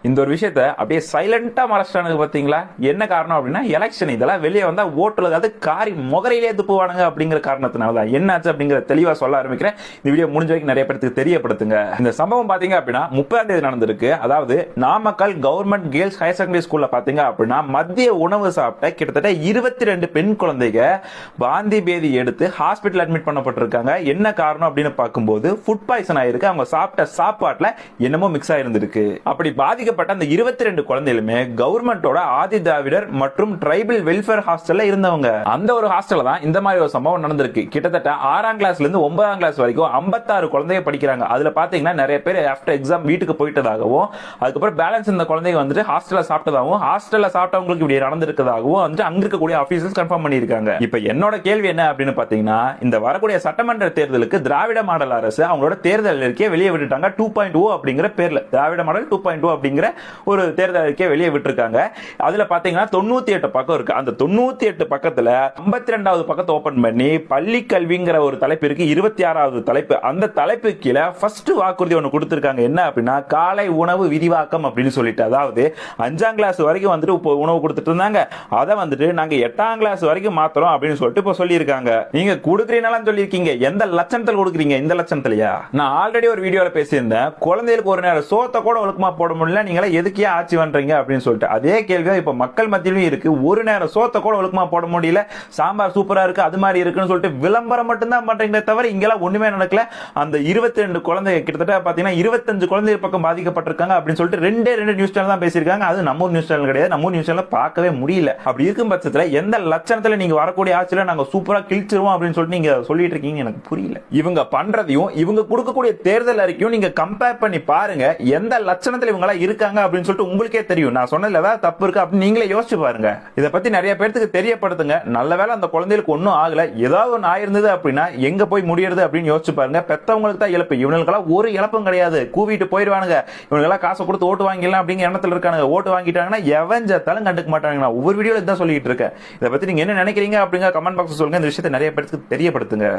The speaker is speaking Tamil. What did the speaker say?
இந்த ஒரு விஷயத்த அப்படியே சைலண்டா மறைச்சிட்டானுங்க பாத்தீங்களா? என்ன காரணம் அப்படின்னா எலெக்ஷன். இதெல்லாம் வெளியே வந்தா ஓட்டுல அதாவது காரி முகரையிலே துப்புவானுங்க அப்படிங்கிற காரணத்தினாலதான். என்னாச்சு அப்படிங்கிற தெளிவா சொல்ல ஆரம்பிக்கிறேன். இந்த வீடியோ முடிஞ்ச வரைக்கும் நிறைய பேருக்கு தெரியப்படுத்துங்க. இந்த சம்பவம் பாத்தீங்க அப்படின்னா 30ஆம் தேதி நடந்திருக்கு. அதாவது Namakkal government girls higher secondary ஸ்கூல்ல பாத்தீங்க அப்படின்னா மதிய உணவு சாப்பிட்ட கிட்டத்தட்ட 22 பெண் குழந்தைங்க வாந்தி பேதி எடுத்து ஹாஸ்பிட்டல் அட்மிட் பண்ணப்பட்டிருக்காங்க. என்ன காரணம் அப்படின்னு பார்க்கும்போது ஃபுட் பாய்சன் ஆயிருக்கு. அவங்க சாப்பிட்ட சாப்பாட்டுல என்னமோ மிக்ஸ் ஆயிருந்திருக்கு. அப்படி பாதிக்கப்பட்ட அந்த 22 குழந்தைகளுமே கவர்மெண்டோட ஆதி திராவிடர் மற்றும் ட்ரைபல் வெல்ஃபேர் ஹாஸ்டல்ல இருந்தவங்க. அந்த ஒரு ஹாஸ்டல்ல தான் இந்த மாதிரி ஒரு சம்பவம் நடந்திருக்கு. கிட்டத்தட்ட 6ஆம் கிளாஸ்ல இருந்து 9ஆம் கிளாஸ் வரைக்கும் 56 குழந்தைங்க படிக்கிறாங்க. அதுல பாத்தீங்கன்னா நிறைய பேர் ஆஃப்டர் எக்ஸாம் வீட்டுக்கு போயிட்டதாகவும், அதுக்கப்புறம் பேலன்ஸ் இந்த குழந்தைங்க வந்துட்டு ஹாஸ்டல்ல சாப்பிட்டதாகவும், ஹாஸ்டல்ல சாப்பிட்டவங்களுக்கு இப்படி நடந்திருக்கதாகவும் வந்துட்டு அங்க இருக்கக்கூடிய ஆபீசர்ஸ் கன்ஃபார்ம் பண்ணியிருக்காங்க. இப்ப என்னோட கேள்வி என்ன அப்படின்னு பாத்தீங்கன்னா, இந்த வரக்கூடிய சட்டமன்ற தேர்தலுக்கு திராவிட மாடல் அரசு அவங்களோட தேர்தல் அறிக்கையை வெளியே விட்டுட்டாங்க. 2.0 அப்படிங்கிற பேர்ல திராவிட மாடல் 2.0 அப்படிங்கிற ஒரு தேர்தல் அறிக்கையை வெளியே விட்டுருக்காங்க. அதுல பாத்தீங்கன்னா 98 பக்கம் இருக்கு. அந்த 98 பக்கத்துல 52வது பக்கத்தை ஓபன் பண்ணி பள்ளி கல்விங்கிற ஒரு தலைப்பு இருக்கு. 26வது தலைப்பு. அந்த தலைப்பு கீழே ஃபர்ஸ்ட் வாக்குறுதி ஒன்று கொடுத்திருக்காங்க. என்ன அப்படின்னா காலை உணவு விரிவாக்கம் அப்படின்னு சொல்லிட்டு, அதாவது 5ஆம் கிளாஸ் வரைக்கும் வந்துட்டு உணவு கொடுத்துட்டு இருந்தாங்க. அதை வந்துட்டு நாங்க 8ஆம் கிளாஸ் வரைக்கும் மாத்திரம் அப்படின்னு சொல்லிட்டு இப்ப சொல்லியிருக்காங்க. நீங்க கொடுக்குறீங்கன்னு சொல்லியிருக்கீங்க. எந்த லட்சணத்தில் கொடுக்குறீங்க? இந்த லட்சணத்திலயா? நான் ஆல்ரெடி ஒரு வீடியோல பேசியிருந்தேன். குழந்தைகளுக்கு ஒரு நேரம் சோத்த கூட ஒழுக்கமா போட முடியல, நீங்களா எதுக்கே ஆட்சி பண்றீங்க அப்படின்னு சொல்லிட்டு. அதே கேள்வியா இப்ப மக்கள் மத்தியிலும் இருக்கு. ஒரு நேரம் சோத்த கூட ஒழுக்கமா போட முடியல, சாம்பார் சூப்பரா இருக்கு, அது மாதிரி இருக்குன்னு சொல்லிட்டு விளம்பரம் மட்டும் தான் பண்றீங்களே தவிர இங்கெல்லாம் ஒண்ணுமே நடக்கல. அந்த 22 குழந்தைங்க கிட்டத்தட்ட பாத்தீங்கன்னா 25 குழந்தைகள் பக்கம் பாதிக்கப்பட்டிருக்காங்க அப்படின்னு சொல்லிட்டு ரெண்டே நியூஸ் சேனல் தான் பேசியிருக்காங்க. அது நம்ம நியூஸ் சேனல் கிடையாது. நம்ம நியூஸ் சேனல் பார்க்கவே முடியல. அப்படி இருக்கும் பட்சத்துல எந்த லட்சணத்துல நீங்க வரக்கூடிய ஆட்சியில நாங்க சூப்பரா கிழிச்சிருவோம் அப்படின்னு சொல்லிட்டு நீங்க சொல்லிட்டு இருக்கீங்க? எனக்கு புரியல. இவங்க பண்றதையும் இவங்க கொடுக்கக்கூடிய தேர்தல் அறிக்கையும் நீங்க கம்பேர் பண்ணி பாருங்க. எந்த லட்சணத்துல இவங்க எல்லாம் இருக்காங்க அப்படின்னு சொல்லிட்டு உங்களுக்கே தெரியும். நான் சொன்னதுல ஏதாவது தப்பு இருக்கு அப்படின்னு நீங்களே யோசிச்சு பாருங்க. இதை பத்தி நிறைய பேருக்கு தெரியப்படுத்துங்க. நல்ல வேளை அந்த குழந்தைகளுக்கு ஒன்னும் ஆகல. ஏதாவது ஒன்று ஆயிருந்தது அப்படின்னா எங்க போய் முடியறது அப்படின்னு யோசிச்சு பாருங்க. பெத்தவங்களுக்கு தான் இழப்பு. இவங்களுக்கெல்லாம் ஒரு இழப்பும் கிடையாது. கூவிட்டு போயிடுவானுங்க. இவனுக்கெல்லாம் காசை கொடுத்து ஓட்டு வாங்கிடலாம் அப்படிங்கிற எண்ணத்துல இருக்கானுங்க. ஓட்டு வாங்கிட்டாங்கன்னா எவஞ்சத்தாலும் கண்டுக்க மாட்டாங்க. நான் ஒவ்வொரு வீடியோல இதான் சொல்லிட்டு இருக்கேன். இதை பத்தி நீங்க என்ன நினைக்கிறீங்க அப்படிங்கிற கமெண்ட் பாக்ஸ் சொல்லுங்க. இந்த விஷயத்தை நிறைய பேருக்கு தெரியப்படுத்துங்க.